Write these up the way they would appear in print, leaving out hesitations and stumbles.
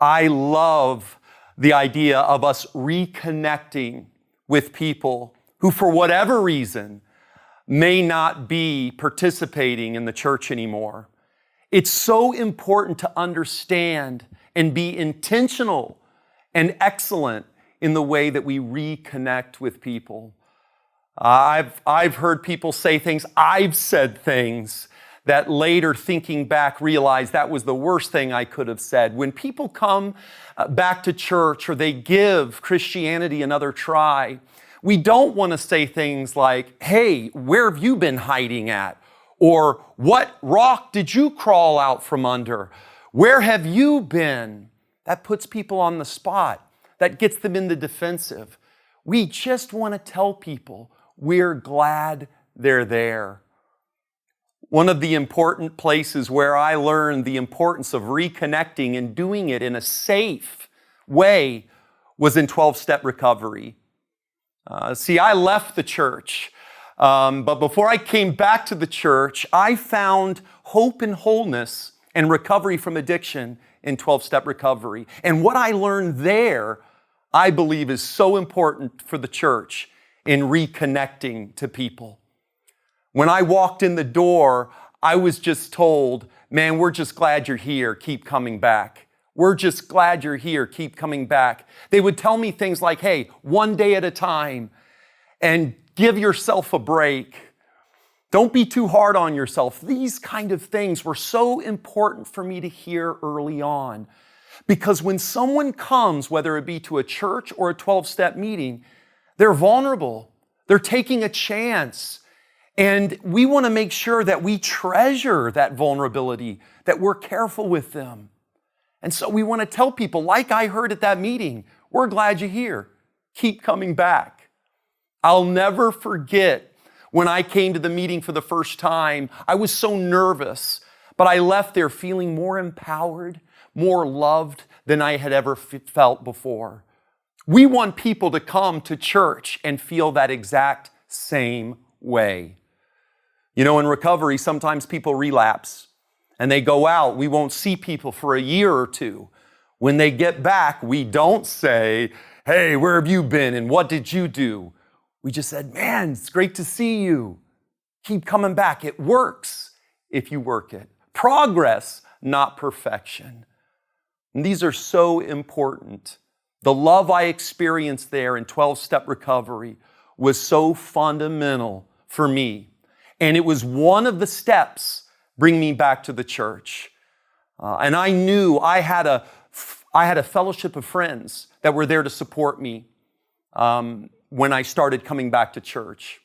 I love the idea of us reconnecting with people who, for whatever reason, may not be participating in the church anymore. It's so important to understand and be intentional and excellent in the way that we reconnect with people. I've heard people say things, I've said things that later, thinking back, realize that was the worst thing I could have said. When people come back to church or they give Christianity another try, we don't want to say things like, hey, where have you been hiding at? Or what rock did you crawl out from under? Where have you been? That puts people on the spot. That gets them in the defensive. We just want to tell people we're glad they're there. One of the important places where I learned the importance of reconnecting and doing it in a safe way was in 12-step recovery. I left the church, but before I came back to the church, I found hope and wholeness and recovery from addiction in 12-step recovery. And what I learned there, I believe, is so important for the church in reconnecting to people. When I walked in the door, I was just told, man, we're just glad you're here. Keep coming back. We're just glad you're here. Keep coming back. They would tell me things like, hey, one day at a time, and give yourself a break. Don't be too hard on yourself. These kind of things were so important for me to hear early on. Because when someone comes, whether it be to a church or a 12-step meeting, they're vulnerable. They're taking a chance. And we want to make sure that we treasure that vulnerability, that we're careful with them. And so we want to tell people, like I heard at that meeting, we're glad you're here. Keep coming back. I'll never forget when I came to the meeting for the first time. I was so nervous, but I left there feeling more empowered, more loved than I had ever felt before. We want people to come to church and feel that exact same way. You know, in recovery, sometimes people relapse and they go out. We won't see people for a year or two. When they get back, we don't say, hey, where have you been and what did you do? We just said, man, it's great to see you. Keep coming back. It works if you work it. Progress, not perfection. And these are so important. The love I experienced there in 12-step recovery was so fundamental for me. And it was one of the steps bring me back to the church. And I knew I had a fellowship of friends that were there to support me when I started coming back to church.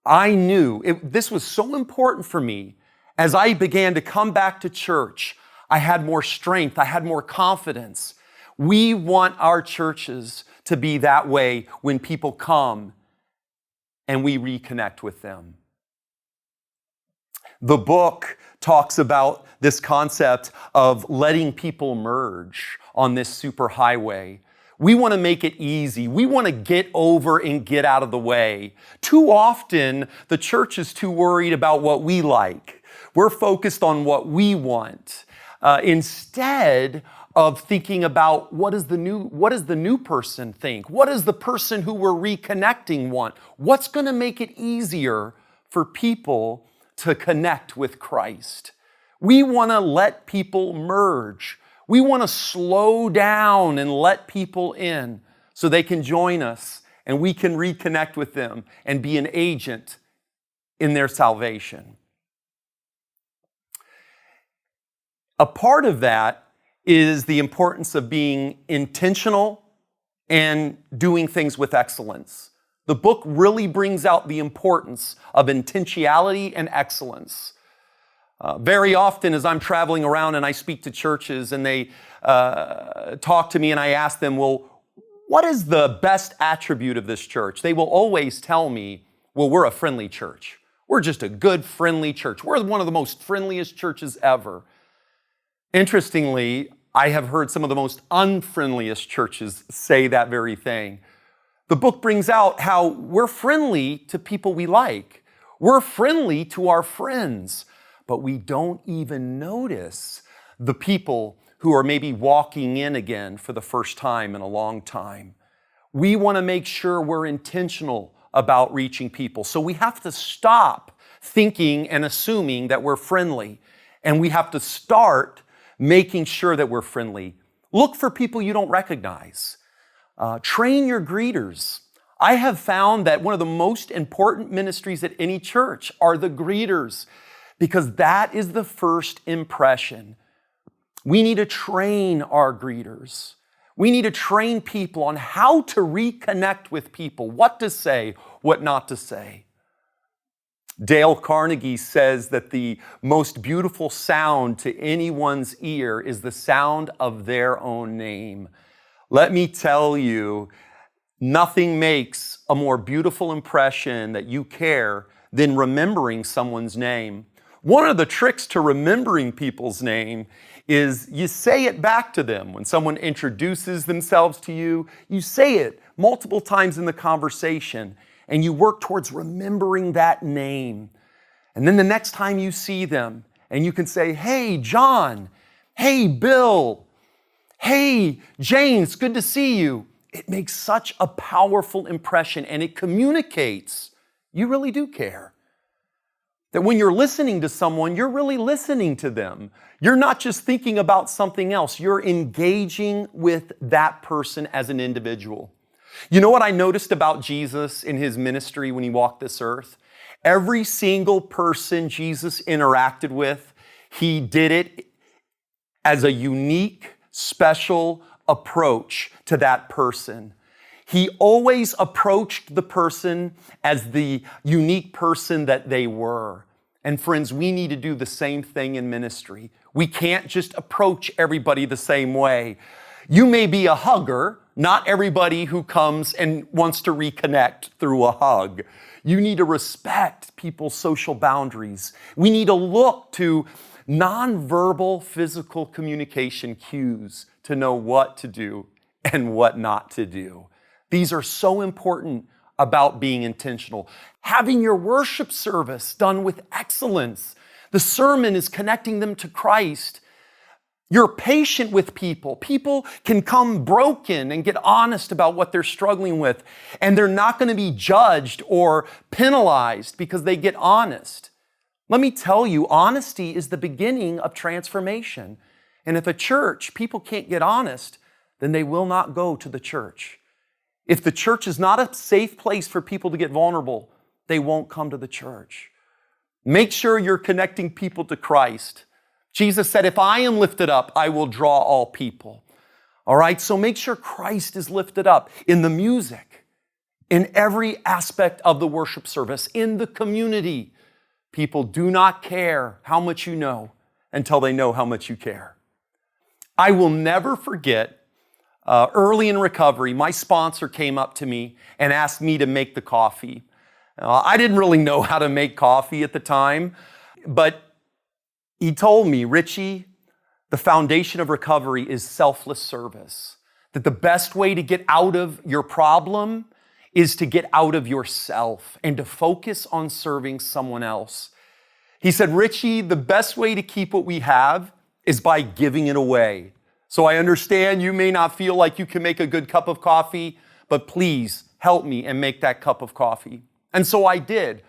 I knew this was so important for me. As I began to come back to church, I had more strength, I had more confidence. We want our churches to be that way when people come and we reconnect with them. The book talks about this concept of letting people merge on this superhighway. We want to make it easy. We want to get over and get out of the way. Too often, the church is too worried about what we like. We're focused on what we want instead of thinking about what does the new person think? What does the person who we're reconnecting want? What's going to make it easier for people to connect with Christ? We want to let people merge. We want to slow down and let people in so they can join us and we can reconnect with them and be an agent in their salvation. A part of that is the importance of being intentional and doing things with excellence. The book really brings out the importance of intentionality and excellence. Very often as I'm traveling around and I speak to churches and they talk to me and I ask them, well, what is the best attribute of this church? They will always tell me, well, we're a friendly church. We're just a good, friendly church. We're one of the most friendliest churches ever. Interestingly, I have heard some of the most unfriendliest churches say that very thing. The book brings out how we're friendly to people we like. We're friendly to our friends, but we don't even notice the people who are maybe walking in again for the first time in a long time. We want to make sure we're intentional about reaching people. So we have to stop thinking and assuming that we're friendly, and we have to start making sure that we're friendly. Look for people you don't recognize. Train your greeters. I have found that one of the most important ministries at any church are the greeters, because that is the first impression. We need to train our greeters. We need to train people on how to reconnect with people, what to say, what not to say. Dale Carnegie says that the most beautiful sound to anyone's ear is the sound of their own name. Let me tell you, nothing makes a more beautiful impression that you care than remembering someone's name. One of the tricks to remembering people's name is you say it back to them. When someone introduces themselves to you, you say it multiple times in the conversation, and you work towards remembering that name. And then the next time you see them, and you can say, "Hey, John. Hey, Bill. Hey, James, good to see you." It makes such a powerful impression, and it communicates you really do care. That when you're listening to someone, you're really listening to them. You're not just thinking about something else. You're engaging with that person as an individual. You know what I noticed about Jesus in his ministry when he walked this earth? Every single person Jesus interacted with, he did it as a unique, special approach to that person. He always approached the person as the unique person that they were. And friends, we need to do the same thing in ministry. We can't just approach everybody the same way. You may be a hugger, not everybody who comes and wants to reconnect through a hug. You need to respect people's social boundaries. We need to look to nonverbal physical communication cues to know what to do and what not to do. These are so important about being intentional. Having your worship service done with excellence. The sermon is connecting them to Christ. You're patient with people. People can come broken and get honest about what they're struggling with, and they're not going to be judged or penalized because they get honest. Let me tell you, honesty is the beginning of transformation. And if a church, people can't get honest, then they will not go to the church. If the church is not a safe place for people to get vulnerable, they won't come to the church. Make sure you're connecting people to Christ. Jesus said, "If I am lifted up, I will draw all people." All right, so make sure Christ is lifted up in the music, in every aspect of the worship service, in the community. People do not care how much you know until they know how much you care. I will never forget, early in recovery, my sponsor came up to me and asked me to make the coffee. I didn't really know how to make coffee at the time, but he told me, "Richie, the foundation of recovery is selfless service. That the best way to get out of your problem is to get out of yourself and to focus on serving someone else." He said, "Richie, the best way to keep what we have is by giving it away. So I understand you may not feel like you can make a good cup of coffee, but please help me and make that cup of coffee." And so I did.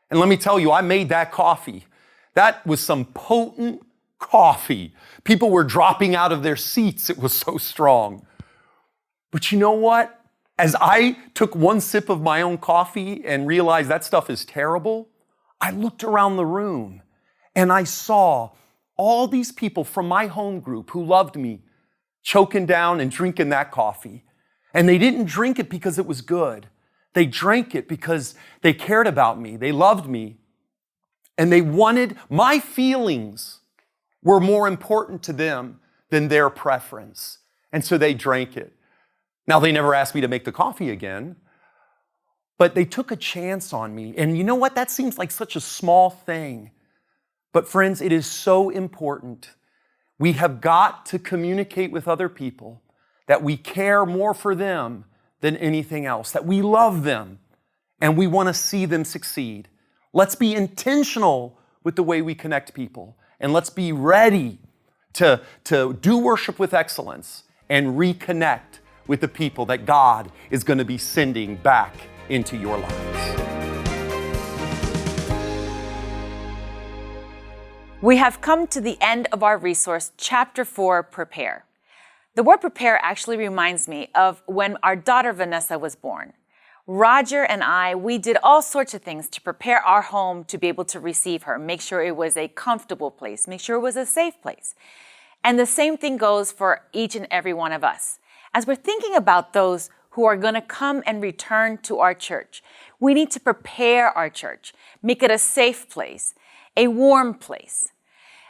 And let me tell you, I made that coffee. That was some potent coffee. People were dropping out of their seats. It was so strong. But you know what? As I took one sip of my own coffee and realized that stuff is terrible, I looked around the room and I saw all these people from my home group who loved me choking down and drinking that coffee. And they didn't drink it because it was good. They drank it because they cared about me. They loved me. And they wanted, my feelings were more important to them than their preference. And so they drank it. Now, they never asked me to make the coffee again, but they took a chance on me. And you know what? That seems like such a small thing. But friends, it is so important. We have got to communicate with other people that we care more for them than anything else, that we love them and we want to see them succeed. Let's be intentional with the way we connect people, and let's be ready to do worship with excellence and reconnect with the people that God is going to be sending back into your lives. We have come to the end of our resource, Chapter 4, Prepare. The word prepare actually reminds me of when our daughter Vanessa was born. Roger and we did all sorts of things to prepare our home to be able to receive her, make sure it was a comfortable place, make sure it was a safe place. And the same thing goes for each and every one of us. As we're thinking about those who are going to come and return to our church, we need to prepare our church, make it a safe place, a warm place.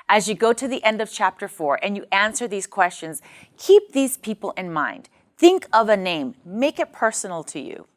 As you go to the end of chapter 4 and you answer these questions, keep these people in mind. Think of a name, make it personal to you.